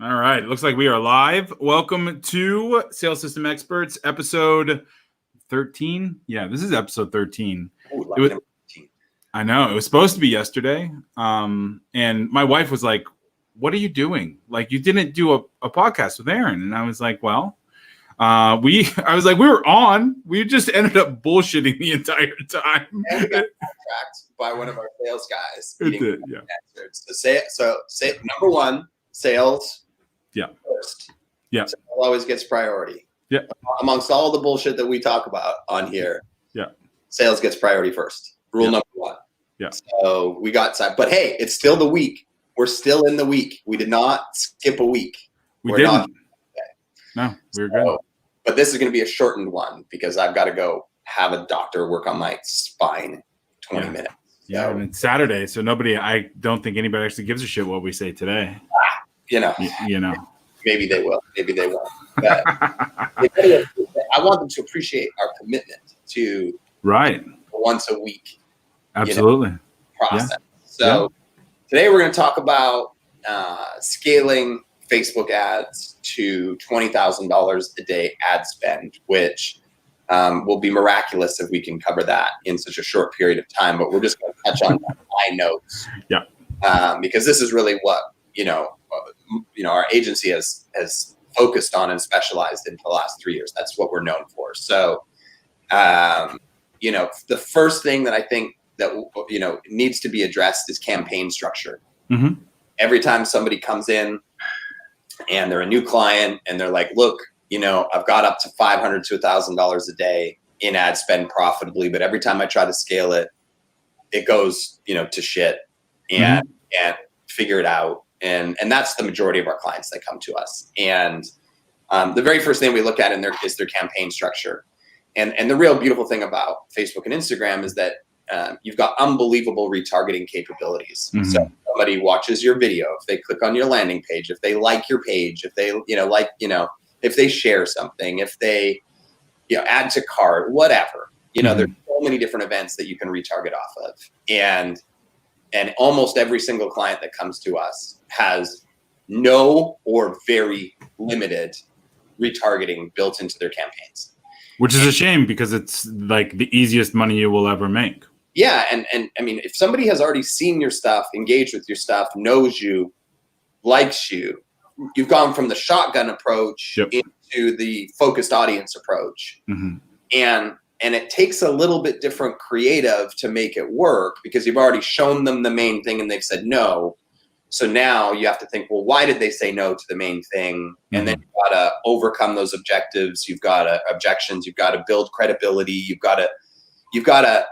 All right. Looks like we are live. Welcome to Sales System Experts, episode 13. Yeah, this is episode 13. Ooh, I know. It was supposed to be yesterday. And my wife was like, what are you doing? Like, you didn't do a podcast with Aaron. And I was like, well, we were on. We just ended up bullshitting the entire time. And we got contracted by one of our sales guys. It did, yeah. So number one, sales. Yeah. First. Yeah. Sales always gets priority. Yeah. Amongst all the bullshit that we talk about on here. Yeah. Sales gets priority first. Rule number one. Yeah. So we got time, but hey, it's still the week. We're still in the week. We did not skip a week. We didn't. No, we were good. But this is going to be a shortened one because I've got to go have a doctor work on my spine 20 minutes. Yeah, and it's Saturday, so I don't think anybody actually gives a shit what we say today. You know. Maybe they will. Maybe they won't. But I want them to appreciate our commitment to once a week. Absolutely. Process. So today we're going to talk about scaling Facebook ads to $20,000 a day ad spend, which will be miraculous if we can cover that in such a short period of time. But we're just going to touch on high notes. Yeah. Because this is really what our agency has focused on and specialized in for the last 3 years. That's what we're known for. So, the first thing that I think that needs to be addressed is campaign structure. Mm-hmm. Every time somebody comes in and they're a new client and they're like, look, I've got up to $500 to $1,000 a day in ad spend profitably, but every time I try to scale it, it goes, to shit and can't figure it out. And that's the majority of our clients that come to us. And the very first thing we look at is their campaign structure. And the real beautiful thing about Facebook and Instagram is that you've got unbelievable retargeting capabilities. Mm-hmm. So somebody watches your video, if they click on your landing page, if they like your page, if they, if they share something, if they, add to cart, whatever, there's so many different events that you can retarget off of. And almost every single client that comes to us has no or very limited retargeting built into their campaigns. Which is a shame because it's like the easiest money you will ever make. Yeah. And I mean, if somebody has already seen your stuff, engaged with your stuff, knows you, likes you, you've gone from the shotgun approach into the focused audience approach. Mm-hmm. And it takes a little bit different creative to make it work because you've already shown them the main thing and they've said no. So now you have to think, well, why did they say no to the main thing? And then you've got to overcome those objectives. You've got to objections. You've got to build credibility. You've got to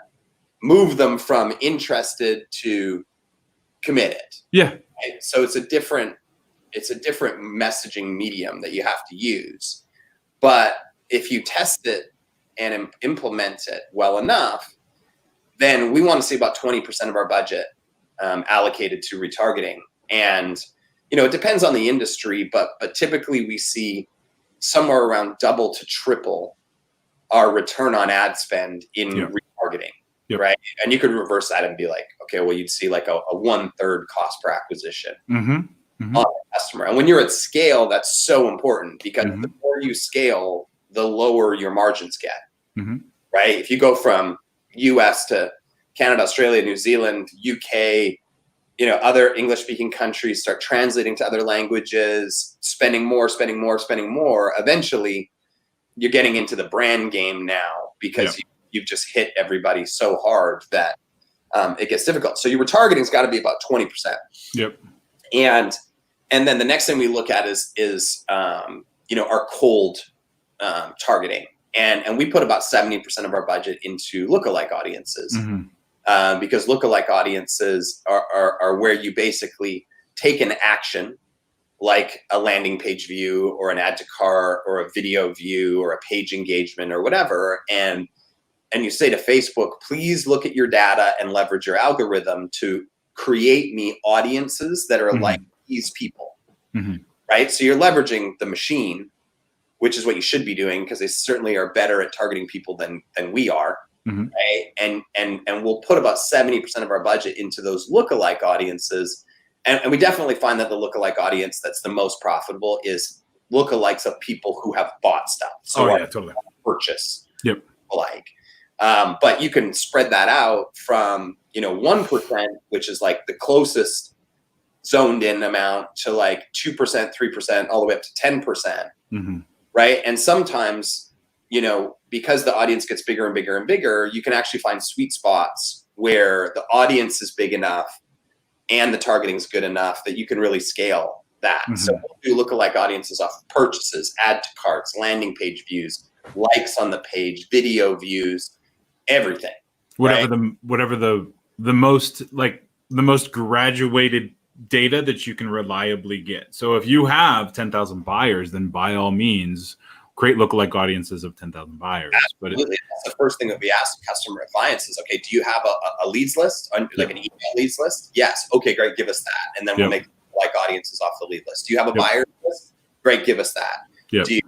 move them from interested to committed. Yeah. Right? So it's a different messaging medium that you have to use. But if you test it and implement it well enough, then we want to see about 20% of our budget allocated to retargeting. And, it depends on the industry, but typically we see somewhere around double to triple our return on ad spend in retargeting, right? And you could reverse that and be like, okay, well, you'd see like a 1/3 cost per acquisition on a customer. And when you're at scale, that's so important because the more you scale, the lower your margins get, right? If you go from US to Canada, Australia, New Zealand, UK, other English-speaking countries, start translating to other languages, spending more, eventually you're getting into the brand game now because you've just hit everybody so hard that it gets difficult. So your retargeting's got to be about 20%. Yep. And then the next thing we look at is our cold targeting. And we put about 70% of our budget into lookalike audiences. Because lookalike audiences are where you basically take an action like a landing page view or an add to cart or a video view or a page engagement or whatever. And you say to Facebook, please look at your data and leverage your algorithm to create me audiences that are like these people, right? So you're leveraging the machine, which is what you should be doing because they certainly are better at targeting people than we are. Right? And we'll put about 70% of our budget into those lookalike audiences. And we definitely find that the lookalike audience that's the most profitable is lookalikes of people who have bought stuff. So totally. Purchase. Yep. Lookalike. But you can spread that out from, 1%, which is like the closest zoned in amount, to like 2%, 3%, all the way up to 10%. Mm-hmm. Right. And sometimes, because the audience gets bigger and bigger and bigger, you can actually find sweet spots where the audience is big enough and the targeting is good enough that you can really scale that. Mm-hmm. So we'll do lookalike audiences off of purchases, add to carts, landing page views, likes on the page, video views, everything. Whatever the most graduated data that you can reliably get. So if you have 10,000 buyers, then by all means, create lookalike audiences of 10,000 buyers. Absolutely. But that's the first thing that we ask customer clients is, okay, do you have a leads list, like an email leads list? Yes. Okay, great. Give us that. And then we'll make like audiences off the lead list. Do you have a buyer list? Great. Give us that. Do you,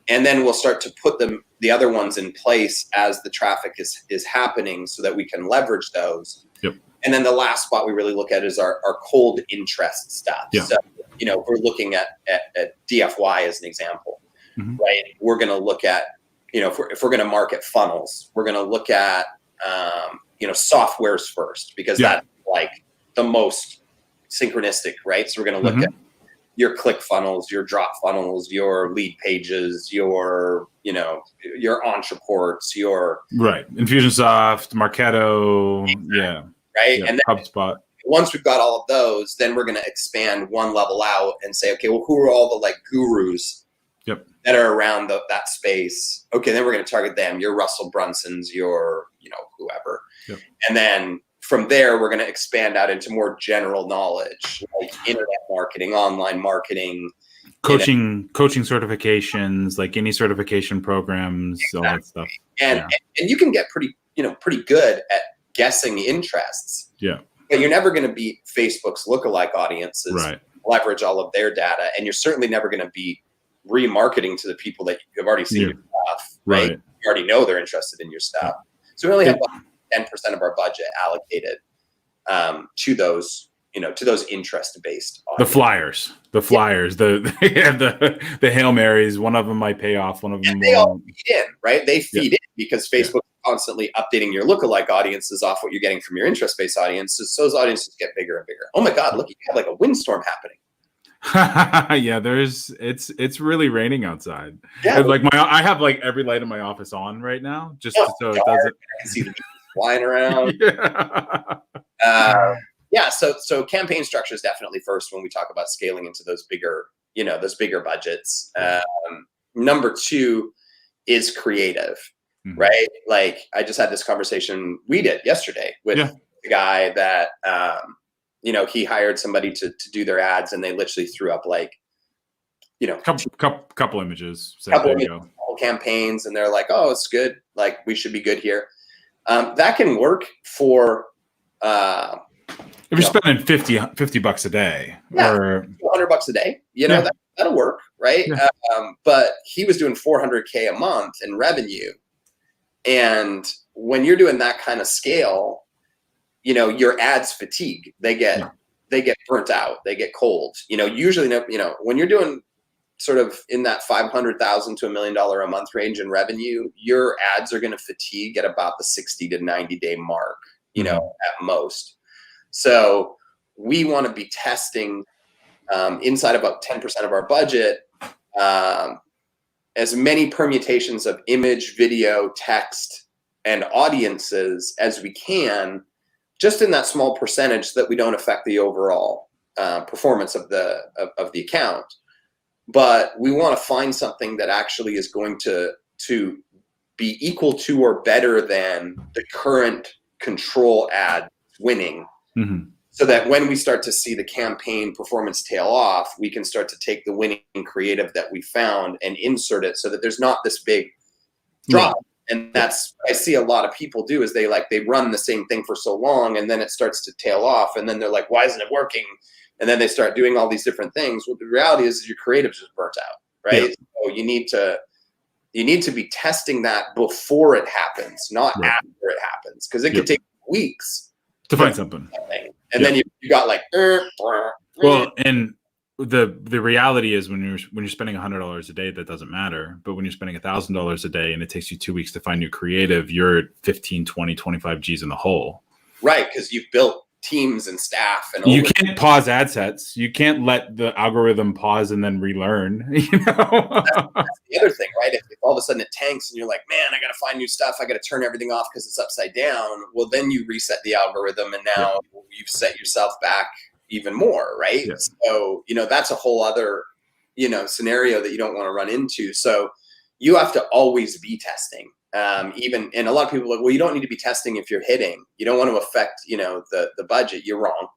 and then we'll start to put the other ones in place as the traffic is happening so that we can leverage those. Yep. And then the last spot we really look at is our cold interest stuff. Yeah. So, if we're looking at DFY as an example, mm-hmm. right? We're going to look at, if we're going to market funnels, we're going to look at, softwares first, because that's like the most synchronistic, right? So we're going to look mm-hmm. at your click funnels, your drop funnels, your lead pages, your launch reports, your Infusionsoft, Marketo, right, yeah, and then HubSpot. Once we've got all of those, then we're going to expand one level out and say, okay, well, who are all the like gurus that are around that space? Okay, then we're going to target them. Your Russell Brunsons, your whoever, and then from there, we're going to expand out into more general knowledge, like internet marketing, online marketing, coaching certifications, like any certification programs, all that stuff. And you can get pretty good at guessing interests. Yeah. But you're never going to beat Facebook's lookalike audiences, right. Leverage all of their data, and you're certainly never going to beat remarketing to the people that you've already seen your stuff, right? You already know they're interested in your stuff. So we only have 10% of our budget allocated to those, to those interest-based audiences. The flyers, the Hail Marys. One of them might pay off. One of them they all feed in, right? They feed in because Facebook is constantly updating your lookalike audiences off what you're getting from your interest-based audiences. So those audiences get bigger and bigger. Oh my God, look, you have like a windstorm happening. Yeah, it's really raining outside. Yeah, like I have like every light in my office on right now, just so it doesn't. I can see the flying around. So campaign structure is definitely first when we talk about scaling into those bigger, budgets. Number two is creative, right? Like I just had this conversation we did yesterday with the guy that, he hired somebody to do their ads, and they literally threw up like, couple images, couple campaigns, and they're like, oh, it's good. Like we should be good here. That can work for, if you're spending $50 a day, or $100 a day, that'll work, right? Yeah. But he was doing $400K a month in revenue, and when you're doing that kind of scale, your ads fatigue. They get burnt out. They get cold. Usually, when you're doing sort of in that $500,000 to $1 million a month range in revenue, your ads are going to fatigue at about the 60 to 90 day mark, at most. So we want to be testing inside about 10% of our budget, as many permutations of image, video, text, and audiences as we can, just in that small percentage so that we don't affect the overall performance of the account. But we want to find something that actually is going to be equal to or better than the current control ad winning, so that when we start to see the campaign performance tail off, we can start to take the winning creative that we found and insert it so that there's not this big drop. And that's what I see a lot of people do is they run the same thing for so long, and then it starts to tail off, and then they're like, why isn't it working? And then they start doing all these different things. Well, the reality is your creative's just burnt out, right? Yeah. So you need to be testing that before it happens, not after it happens, because it could take weeks to find something. And then you got like, well, and the reality is when you're spending $100 a day, that doesn't matter. But when you're spending $1,000 a day and it takes you 2 weeks to find new creative, you're at 15, 20, 25 G's in the hole. Right, because you've built teams and staff, and you can't pause ad sets. You can't let the algorithm pause and then relearn. You know, that's the other thing, right? If all of a sudden it tanks and you're like, man, I got to find new stuff. I got to turn everything off because it's upside down. Well, then you reset the algorithm, and now you've set yourself back even more, right? Yeah. So, that's a whole other, scenario that you don't want to run into. So you have to always be testing. And a lot of people are like, well, you don't need to be testing if you're hitting. You don't want to affect, the budget. You're wrong.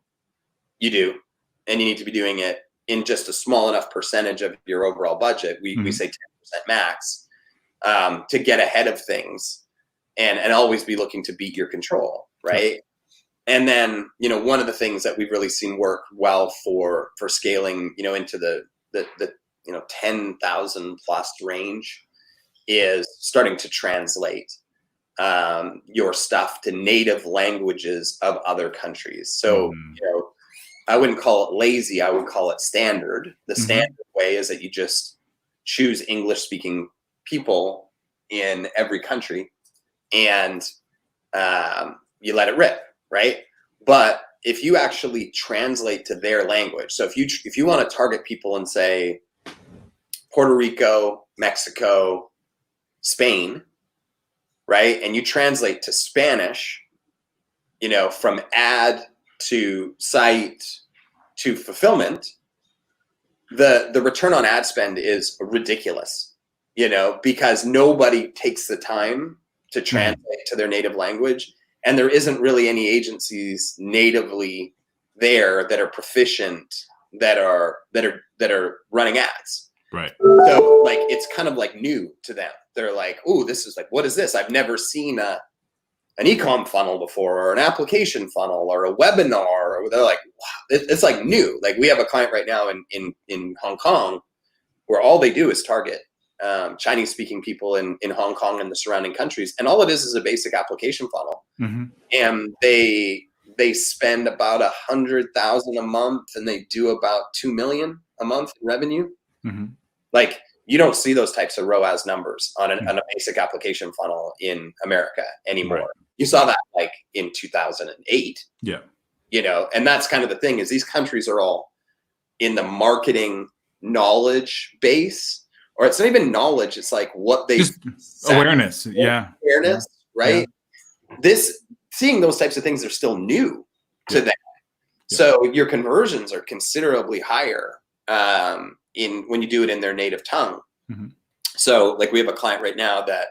You do. And you need to be doing it in just a small enough percentage of your overall budget. We say 10% max, to get ahead of things and always be looking to beat your control. Right. And then, one of the things that we've really seen work well for scaling, into the 10,000 plus range is starting to translate your stuff to native languages of other countries. So, I wouldn't call it lazy. I would call it standard. The standard way is that you just choose English speaking people in every country and you let it rip, right? But if you actually translate to their language, so if you want to target people in, say, Puerto Rico, Mexico, Spain, right? And you translate to Spanish, from ad to site to fulfillment, the return on ad spend is ridiculous, because nobody takes the time to translate to their native language. And there isn't really any agencies natively there that are proficient that are running ads. Right. So like, it's kind of like new to them. They're like, "Ooh, this is like, what is this? I've never seen an e-com funnel before, or an application funnel, or a webinar." Or they're like, wow, it's like new. Like, we have a client right now in Hong Kong where all they do is target Chinese speaking people in Hong Kong and the surrounding countries. And all it is a basic application funnel. And they spend about 100,000 a month, and they do about 2 million a month in revenue. Like, you don't see those types of ROAS numbers on a basic application funnel in America anymore. Right. You saw that like in 2008. Yeah. And that's kind of the thing, is these countries are all in the marketing knowledge base, or it's not even knowledge. It's like what they awareness. Yeah. Awareness. Right. Yeah. Seeing those types of things are still new to them. Yeah. So your conversions are considerably higher when you do it in their native tongue. So like, we have a client right now that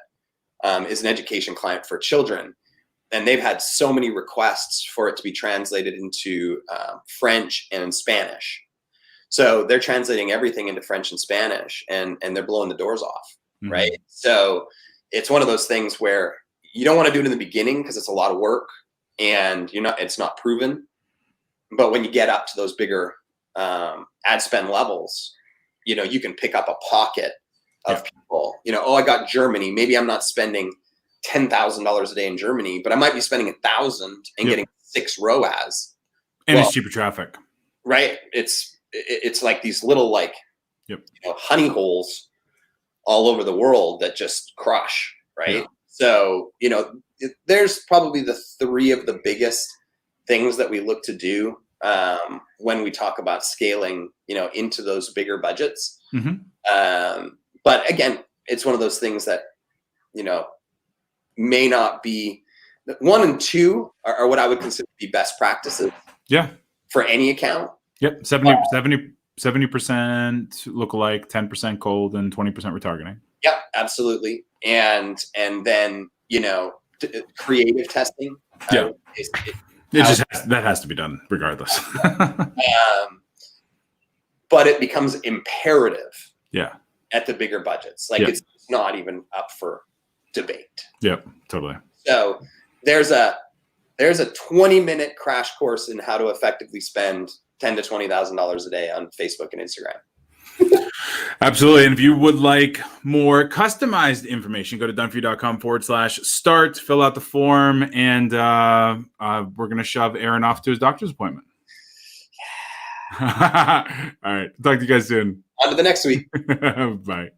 is an education client for children, and they've had so many requests for it to be translated into French and Spanish. So they're translating everything into French and Spanish, and they're blowing the doors off. Right. So it's one of those things where you don't want to do it in the beginning because it's a lot of work and it's not proven. But when you get up to those bigger ad spend levels, you can pick up a pocket of people. I got Germany. Maybe I'm not spending $10,000 a day in Germany, but I might be spending 1,000 and getting 6 ROAS. And it's cheaper traffic. Right. It's like these little honey holes all over the world that just crush. Right. Yeah. So, there's probably the 3 of the biggest things that we look to do when we talk about scaling, into those bigger budgets. But again, it's one of those things that, may not be. 1 and 2 are what I would consider to be best practices. Yeah. For any account. Yep. 70% lookalike, 10% cold, and 20% retargeting. Yep, absolutely. And then, creative testing. Yeah. That has to be done regardless. But it becomes imperative. Yeah. At the bigger budgets. Like, it's not even up for debate. Yep, totally. So there's a 20-minute crash course in how to effectively spend $10,000 to $20,000 a day on Facebook and Instagram. Absolutely. And if you would like more customized information, go to doneforyou.com/start, fill out the form, and we're going to shove Aaron off to his doctor's appointment. All right. Talk to you guys soon. On to the next week. Bye.